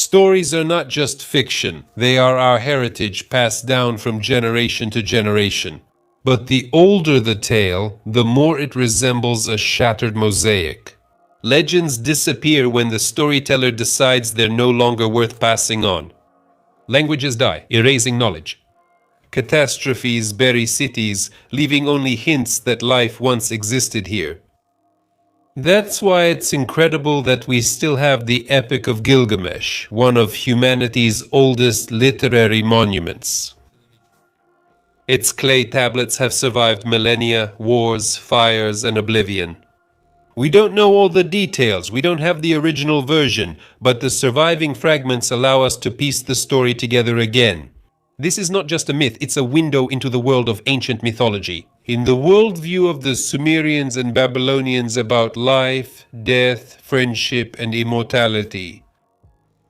Stories are not just fiction, they are our heritage passed down from generation to generation. But the older the tale, the more it resembles a shattered mosaic. Legends disappear when the storyteller decides they're no longer worth passing on. Languages die, erasing knowledge. Catastrophes bury cities, leaving only hints that life once existed here. That's why it's incredible that we still have the Epic of Gilgamesh, one of humanity's oldest literary monuments. Its clay tablets have survived millennia, wars, fires, and oblivion. We don't know all the details, we don't have the original version, but the surviving fragments allow us to piece the story together again. This is not just a myth, it's a window into the world of ancient mythology. In the worldview of the Sumerians and Babylonians about life, death, friendship, and immortality.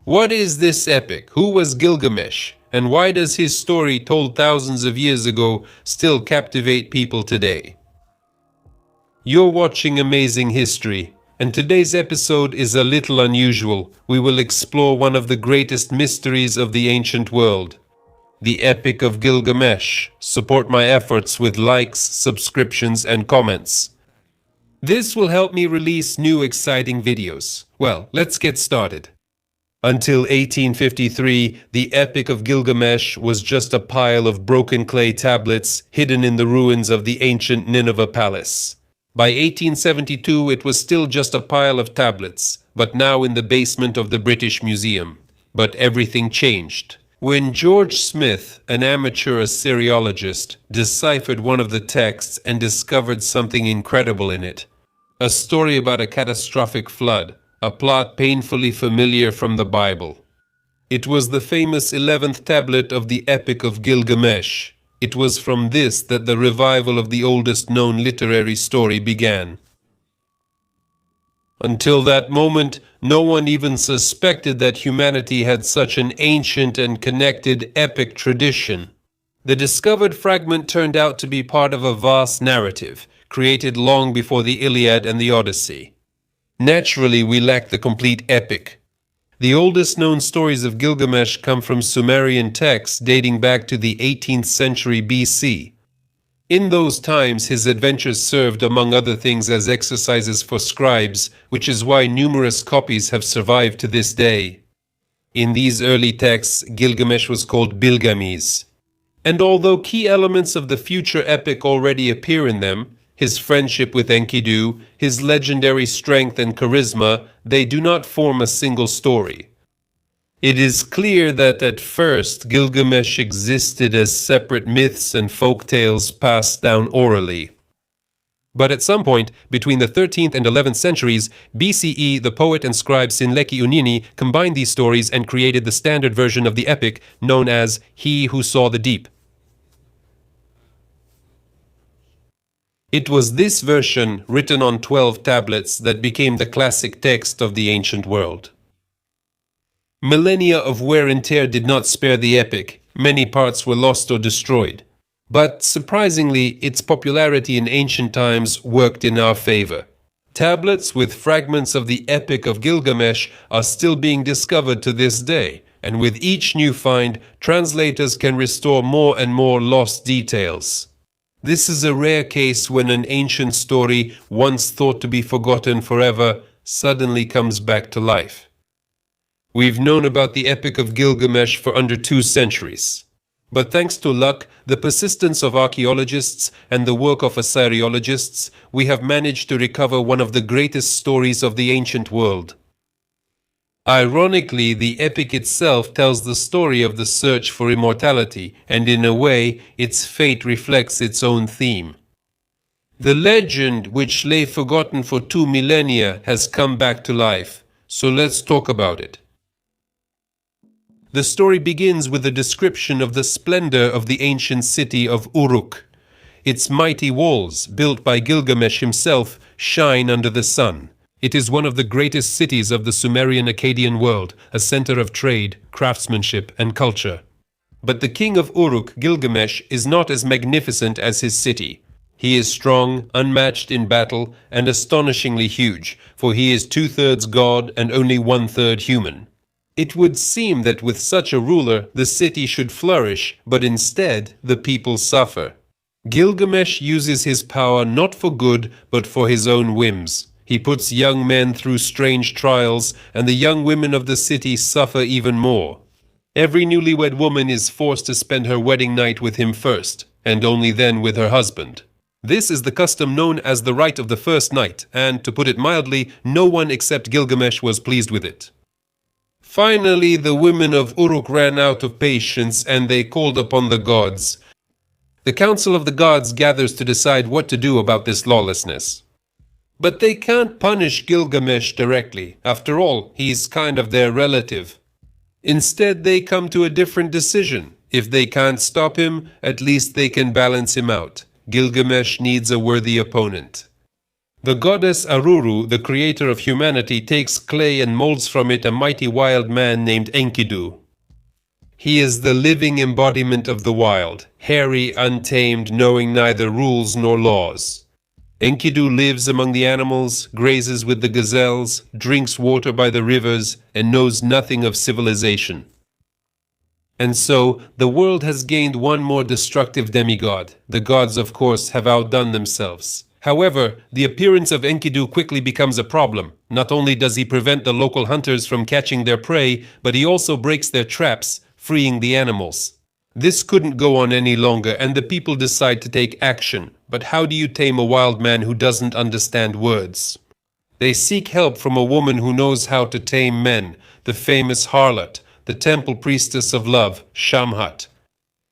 What is this epic? Who was Gilgamesh? And why does his story, told thousands of years ago, still captivate people today? You're watching Amazing History, and today's episode is a little unusual. We will explore one of the greatest mysteries of the ancient world. The Epic of Gilgamesh. Support my efforts with likes, subscriptions, and comments. This will help me release new exciting videos. Well, let's get started. Until 1853, the Epic of Gilgamesh was just a pile of broken clay tablets hidden in the ruins of the ancient Nineveh palace. By 1872, it was still just a pile of tablets, but now in the basement of the British Museum. But everything changed. When George Smith, an amateur Assyriologist, deciphered one of the texts and discovered something incredible in it. A story about a catastrophic flood, a plot painfully familiar from the Bible. It was the famous 11th tablet of the Epic of Gilgamesh. It was from this that the revival of the oldest known literary story began. Until that moment, no one even suspected that humanity had such an ancient and connected epic tradition. The discovered fragment turned out to be part of a vast narrative, created long before the Iliad and the Odyssey. Naturally, we lack the complete epic. The oldest known stories of Gilgamesh come from Sumerian texts dating back to the 18th century BC. In those times, his adventures served, among other things, as exercises for scribes, which is why numerous copies have survived to this day. In these early texts, Gilgamesh was called Bilgames. And although key elements of the future epic already appear in them, his friendship with Enkidu, his legendary strength and charisma, they do not form a single story. It is clear that at first Gilgamesh existed as separate myths and folk tales passed down orally. But at some point, between the 13th and 11th centuries BCE, the poet and scribe Sinleki Unini combined these stories and created the standard version of the epic known as He Who Saw the Deep. It was this version, written on 12 tablets, that became the classic text of the ancient world. Millennia of wear and tear did not spare the epic. Many parts were lost or destroyed. But surprisingly, its popularity in ancient times worked in our favor. Tablets with fragments of the Epic of Gilgamesh are still being discovered to this day, and with each new find, translators can restore more and more lost details. This is a rare case when an ancient story, once thought to be forgotten forever, suddenly comes back to life. We've known about the Epic of Gilgamesh for under 2 centuries. But thanks to luck, the persistence of archaeologists, and the work of Assyriologists, we have managed to recover one of the greatest stories of the ancient world. Ironically, the epic itself tells the story of the search for immortality, and in a way, its fate reflects its own theme. The legend, which lay forgotten for 2 millennia, has come back to life. So let's talk about it. The story begins with a description of the splendor of the ancient city of Uruk. Its mighty walls, built by Gilgamesh himself, shine under the sun. It is one of the greatest cities of the Sumerian Akkadian world, a center of trade, craftsmanship, and culture. But the king of Uruk, Gilgamesh, is not as magnificent as his city. He is strong, unmatched in battle, and astonishingly huge, for he is 2/3 god and only 1/3 human. It would seem that with such a ruler, the city should flourish, but instead, the people suffer. Gilgamesh uses his power not for good, but for his own whims. He puts young men through strange trials, and the young women of the city suffer even more. Every newlywed woman is forced to spend her wedding night with him first, and only then with her husband. This is the custom known as the rite of the first night, and, to put it mildly, no one except Gilgamesh was pleased with it. Finally, the women of Uruk ran out of patience, and they called upon the gods. The Council of the Gods gathers to decide what to do about this lawlessness. But they can't punish Gilgamesh directly. After all, he's kind of their relative. Instead, they come to a different decision. If they can't stop him, at least they can balance him out. Gilgamesh needs a worthy opponent. The goddess Aruru, the creator of humanity, takes clay and molds from it a mighty wild man named Enkidu. He is the living embodiment of the wild, hairy, untamed, knowing neither rules nor laws. Enkidu lives among the animals, grazes with the gazelles, drinks water by the rivers, and knows nothing of civilization. And so, the world has gained one more destructive demigod. The gods, of course, have outdone themselves. However, the appearance of Enkidu quickly becomes a problem. Not only does he prevent the local hunters from catching their prey, but he also breaks their traps, freeing the animals. This couldn't go on any longer, and the people decide to take action. But how do you tame a wild man who doesn't understand words? They seek help from a woman who knows how to tame men, the famous harlot, the temple priestess of love, Shamhat.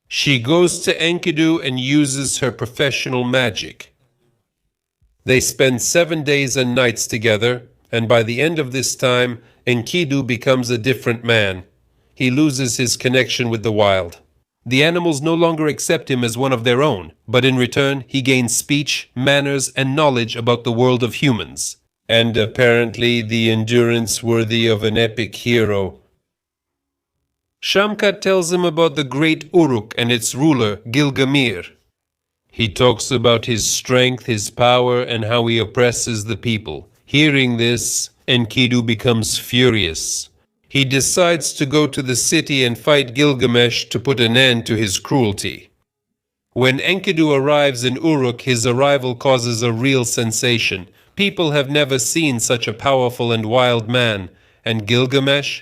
She goes to Enkidu and uses her professional magic. They spend 7 days and nights together, and by the end of this time, Enkidu becomes a different man. He loses his connection with the wild. The animals no longer accept him as one of their own, but in return, he gains speech, manners, and knowledge about the world of humans. And apparently the endurance worthy of an epic hero. Shamkat tells him about the great Uruk and its ruler, Gilgamesh. He talks about his strength, his power, and how he oppresses the people. Hearing this, Enkidu becomes furious. He decides to go to the city and fight Gilgamesh to put an end to his cruelty. When Enkidu arrives in Uruk, his arrival causes a real sensation. People have never seen such a powerful and wild man. And Gilgamesh?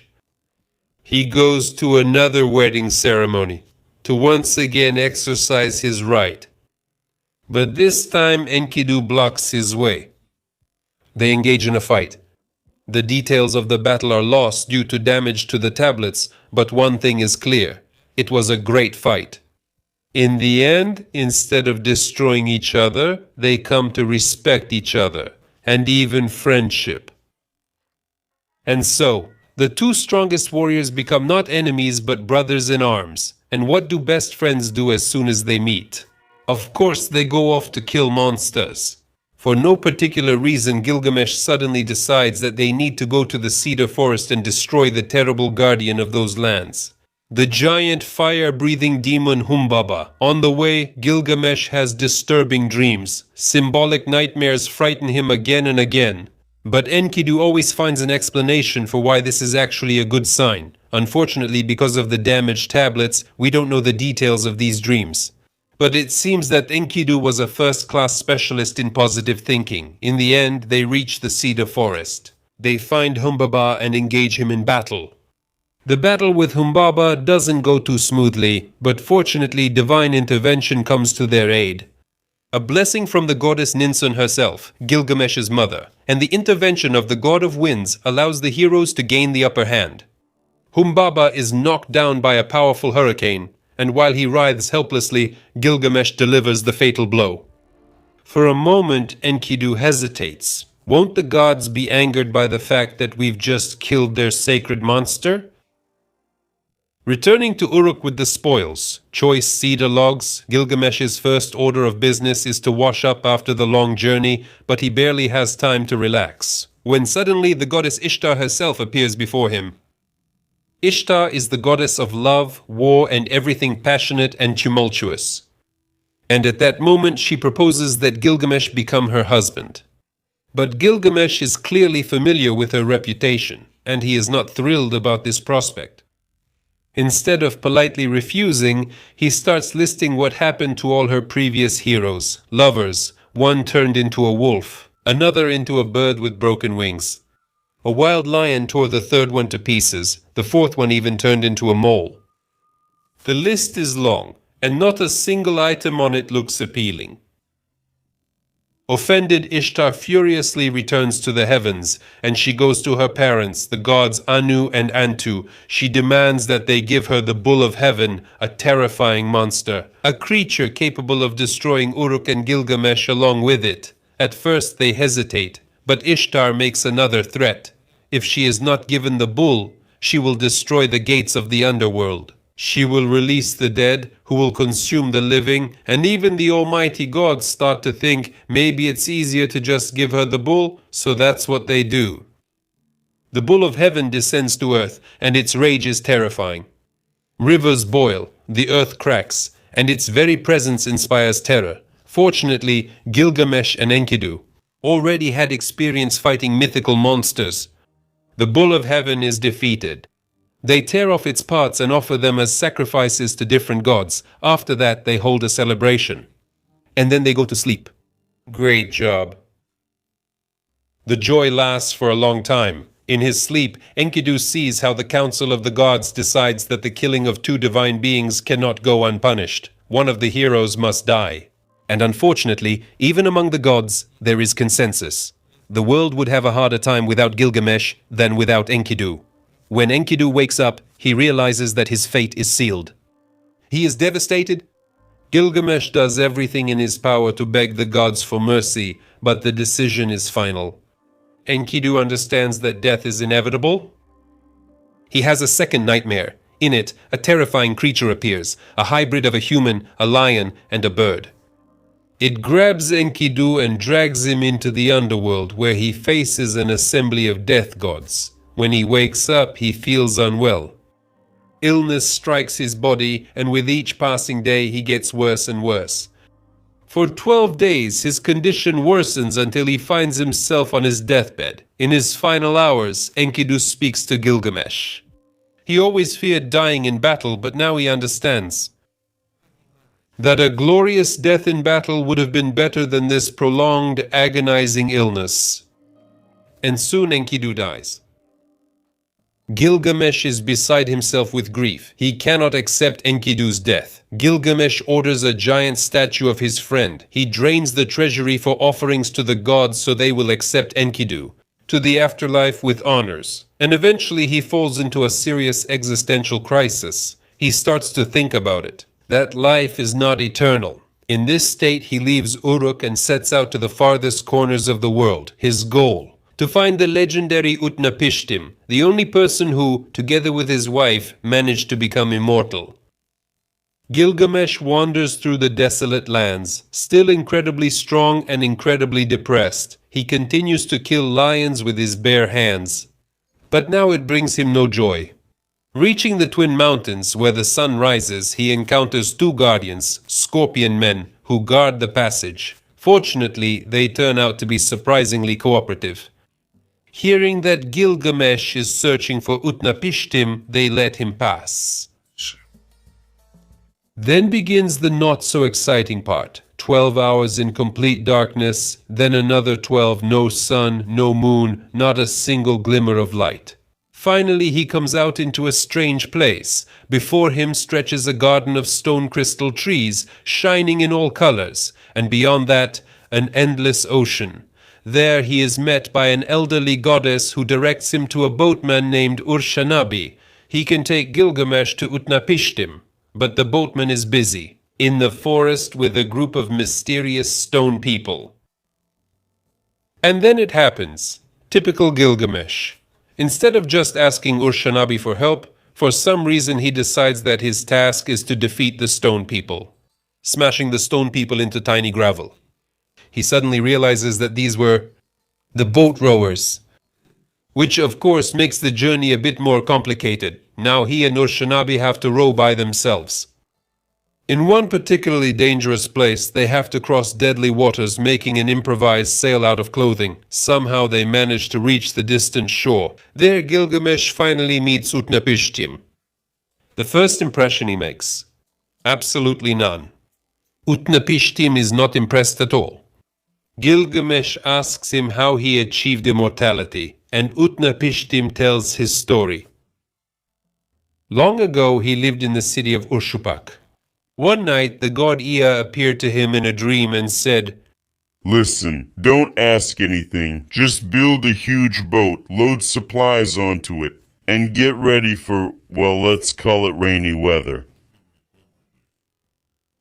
He goes to another wedding ceremony, to once again exercise his right. But this time Enkidu blocks his way. They engage in a fight. The details of the battle are lost due to damage to the tablets, but one thing is clear. It was a great fight. In the end, instead of destroying each other, they come to respect each other, and even friendship. And so, the two strongest warriors become not enemies but brothers in arms. And what do best friends do as soon as they meet? Of course, they go off to kill monsters. For no particular reason, Gilgamesh suddenly decides that they need to go to the cedar forest and destroy the terrible guardian of those lands, the giant fire-breathing demon Humbaba. On the way, Gilgamesh has disturbing dreams. Symbolic nightmares frighten him again and again. But Enkidu always finds an explanation for why this is actually a good sign. Unfortunately, because of the damaged tablets, we don't know the details of these dreams. But it seems that Enkidu was a first-class specialist in positive thinking. In the end, they reach the cedar forest. They find Humbaba and engage him in battle. The battle with Humbaba doesn't go too smoothly, but fortunately divine intervention comes to their aid. A blessing from the goddess Ninsun herself, Gilgamesh's mother, and the intervention of the god of winds allows the heroes to gain the upper hand. Humbaba is knocked down by a powerful hurricane, and while he writhes helplessly, Gilgamesh delivers the fatal blow. For a moment, Enkidu hesitates. Won't the gods be angered by the fact that we've just killed their sacred monster? Returning to Uruk with the spoils, choice cedar logs, Gilgamesh's first order of business is to wash up after the long journey, but he barely has time to relax, when suddenly the goddess Ishtar herself appears before him. Ishtar is the goddess of love, war, and everything passionate and tumultuous. And at that moment she proposes that Gilgamesh become her husband. But Gilgamesh is clearly familiar with her reputation. and he is not thrilled about this prospect. Instead of politely refusing, he starts listing what happened to all her previous heroes, lovers. One turned into a wolf, another into a bird with broken wings. A wild lion tore the third one to pieces, the fourth one even turned into a mole. The list is long, and not a single item on it looks appealing. Offended, Ishtar furiously returns to the heavens, and she goes to her parents, the gods Anu and Antu. She demands that they give her the bull of heaven, a terrifying monster, a creature capable of destroying Uruk and Gilgamesh along with it. At first they hesitate, but Ishtar makes another threat. If she is not given the bull, she will destroy the gates of the underworld. She will release the dead, who will consume the living, and even the almighty gods start to think maybe it's easier to just give her the bull, so that's what they do. The bull of heaven descends to earth, and its rage is terrifying. Rivers boil, the earth cracks, and its very presence inspires terror. Fortunately, Gilgamesh and Enkidu already had experience fighting mythical monsters. The bull of heaven is defeated. They tear off its parts and offer them as sacrifices to different gods. After that, they hold a celebration. And then they go to sleep. Great job. The joy lasts for a long time. In his sleep, Enkidu sees how the council of the gods decides that the killing of two divine beings cannot go unpunished. One of the heroes must die. And unfortunately, even among the gods, there is consensus. The world would have a harder time without Gilgamesh than without Enkidu. When Enkidu wakes up, he realizes that his fate is sealed. He is devastated. Gilgamesh does everything in his power to beg the gods for mercy, but the decision is final. Enkidu understands that death is inevitable. He has a second nightmare. In it, a terrifying creature appears, a hybrid of a human, a lion, and a bird. It grabs Enkidu and drags him into the underworld, where he faces an assembly of death gods. When he wakes up, he feels unwell. Illness strikes his body, and with each passing day, he gets worse and worse. For 12 days, his condition worsens until he finds himself on his deathbed. In his final hours, Enkidu speaks to Gilgamesh. He always feared dying in battle, but now he understands that a glorious death in battle would have been better than this prolonged, agonizing illness. And soon Enkidu dies. Gilgamesh is beside himself with grief. He cannot accept Enkidu's death. Gilgamesh orders a giant statue of his friend. He drains the treasury for offerings to the gods so they will accept Enkidu to the afterlife with honors. And eventually he falls into a serious existential crisis. He starts to think about it, that life is not eternal. In this state he leaves Uruk and sets out to the farthest corners of the world. His goal: to find the legendary Utnapishtim, the only person who, together with his wife, managed to become immortal. Gilgamesh wanders through the desolate lands, still incredibly strong and incredibly depressed. He continues to kill lions with his bare hands. But now it brings him no joy. Reaching the Twin Mountains, where the sun rises, he encounters two guardians, scorpion men, who guard the passage. Fortunately, they turn out to be surprisingly cooperative. Hearing that Gilgamesh is searching for Utnapishtim, they let him pass. Then begins the not-so-exciting part. 12 hours in complete darkness, then another 12, no sun, no moon, not a single glimmer of light. Finally, he comes out into a strange place. Before him stretches a garden of stone crystal trees, shining in all colors, and beyond that, an endless ocean. There he is met by an elderly goddess who directs him to a boatman named Urshanabi. He can take Gilgamesh to Utnapishtim, but the boatman is busy in the forest with a group of mysterious stone people. And then it happens. Typical Gilgamesh. Instead of just asking Urshanabi for help, for some reason he decides that his task is to defeat the stone people, smashing the stone people into tiny gravel. He suddenly realizes that these were the boat rowers, which of course makes the journey a bit more complicated. Now he and Urshanabi have to row by themselves. In one particularly dangerous place, they have to cross deadly waters, making an improvised sail out of clothing. Somehow they manage to reach the distant shore. There Gilgamesh finally meets Utnapishtim. The first impression he makes? Absolutely none. Utnapishtim is not impressed at all. Gilgamesh asks him how he achieved immortality, and Utnapishtim tells his story. Long ago he lived in the city of Uruk. One night the god Ea appeared to him in a dream and said, Listen, don't ask anything. Just build a huge boat, load supplies onto it, and get ready for, well, let's call it rainy weather.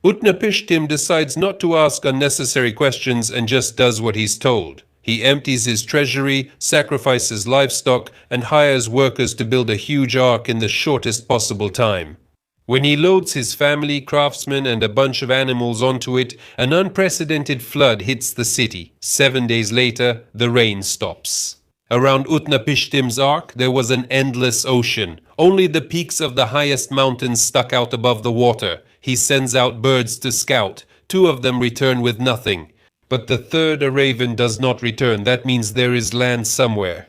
Utnapishtim decides not to ask unnecessary questions and just does what he's told. He empties his treasury, sacrifices livestock, and hires workers to build a huge ark in the shortest possible time. When he loads his family, craftsmen, and a bunch of animals onto it, an unprecedented flood hits the city. 7 days later, the rain stops. Around Utnapishtim's ark, there was an endless ocean. Only the peaks of the highest mountains stuck out above the water. He sends out birds to scout. 2 of them return with nothing. But the third, a raven, does not return. That means there is land somewhere.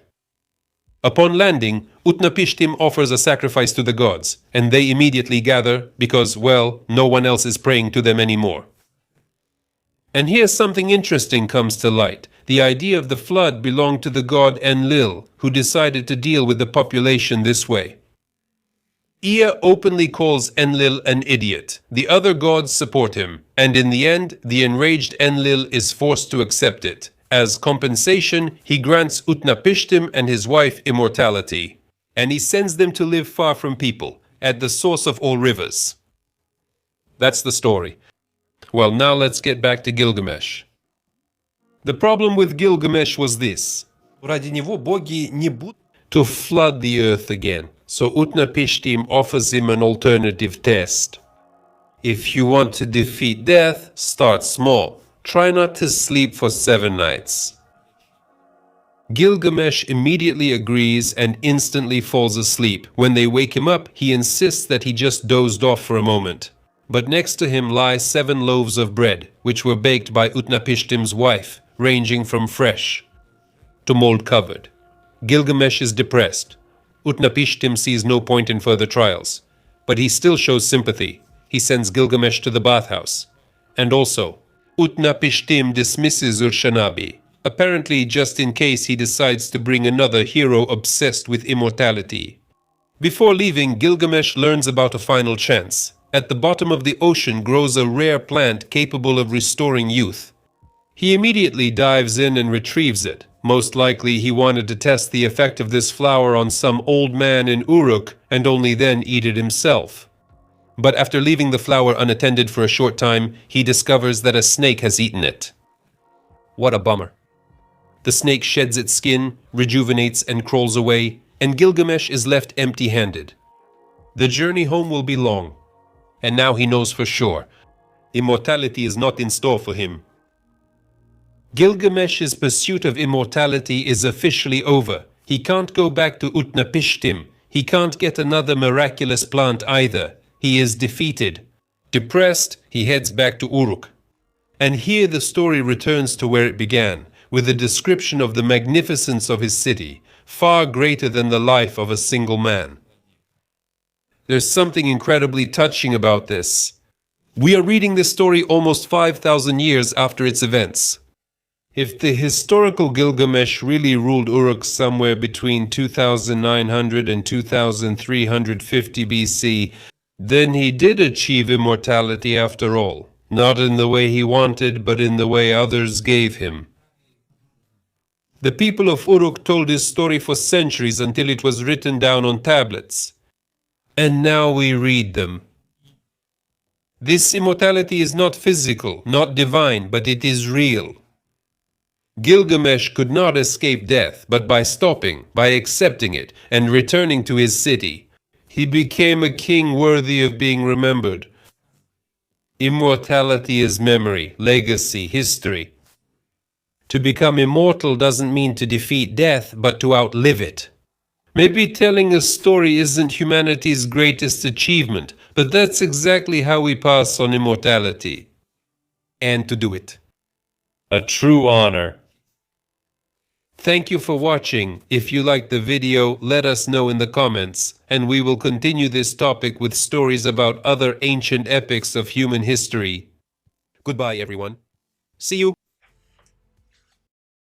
Upon landing, Utnapishtim offers a sacrifice to the gods, and they immediately gather because, well, no one else is praying to them anymore. And here something interesting comes to light. The idea of the flood belonged to the god Enlil, who decided to deal with the population this way. Ea openly calls Enlil an idiot. The other gods support him, and in the end, the enraged Enlil is forced to accept it. As compensation, he grants Utnapishtim and his wife immortality, and he sends them to live far from people, at the source of all rivers. That's the story. Well, now let's get back to Gilgamesh. The problem with Gilgamesh was this: to flood the earth again. So Utnapishtim offers him an alternative test. If you want to defeat death, start small. Try not to sleep for 7 nights. Gilgamesh immediately agrees and instantly falls asleep. When they wake him up, he insists that he just dozed off for a moment. But next to him lie 7 loaves of bread, which were baked by Utnapishtim's wife, ranging from fresh to mold-covered. Gilgamesh is depressed. Utnapishtim sees no point in further trials, but he still shows sympathy. He sends Gilgamesh to the bathhouse. And also, Utnapishtim dismisses Urshanabi, apparently just in case he decides to bring another hero obsessed with immortality. Before leaving, Gilgamesh learns about a final chance. At the bottom of the ocean grows a rare plant capable of restoring youth. He immediately dives in and retrieves it. Most likely he wanted to test the effect of this flower on some old man in Uruk and only then eat it himself. But after leaving the flower unattended for a short time, he discovers that a snake has eaten it. What a bummer. The snake sheds its skin, rejuvenates, and crawls away, and Gilgamesh is left empty-handed. The journey home will be long, and now he knows for sure. Immortality is not in store for him. Gilgamesh's pursuit of immortality is officially over. He can't go back to Utnapishtim. He can't get another miraculous plant either. He is defeated. Depressed, he heads back to Uruk. And here the story returns to where it began, with a description of the magnificence of his city, far greater than the life of a single man. There's something incredibly touching about this. We are reading this story almost 5,000 years after its events. If the historical Gilgamesh really ruled Uruk somewhere between 2900 and 2350 BC, then he did achieve immortality after all. Not in the way he wanted, but in the way others gave him. The people of Uruk told his story for centuries until it was written down on tablets. And now we read them. This immortality is not physical, not divine, but it is real. Gilgamesh could not escape death, but by stopping, by accepting it, and returning to his city, he became a king worthy of being remembered. Immortality is memory, legacy, history. To become immortal doesn't mean to defeat death, but to outlive it. Maybe telling a story isn't humanity's greatest achievement, but that's exactly how we pass on immortality. And to do it. A true honor. Thank you for watching. If you liked the video, let us know in the comments, and we will continue this topic with stories about other ancient epics of human history. Goodbye, everyone. See you.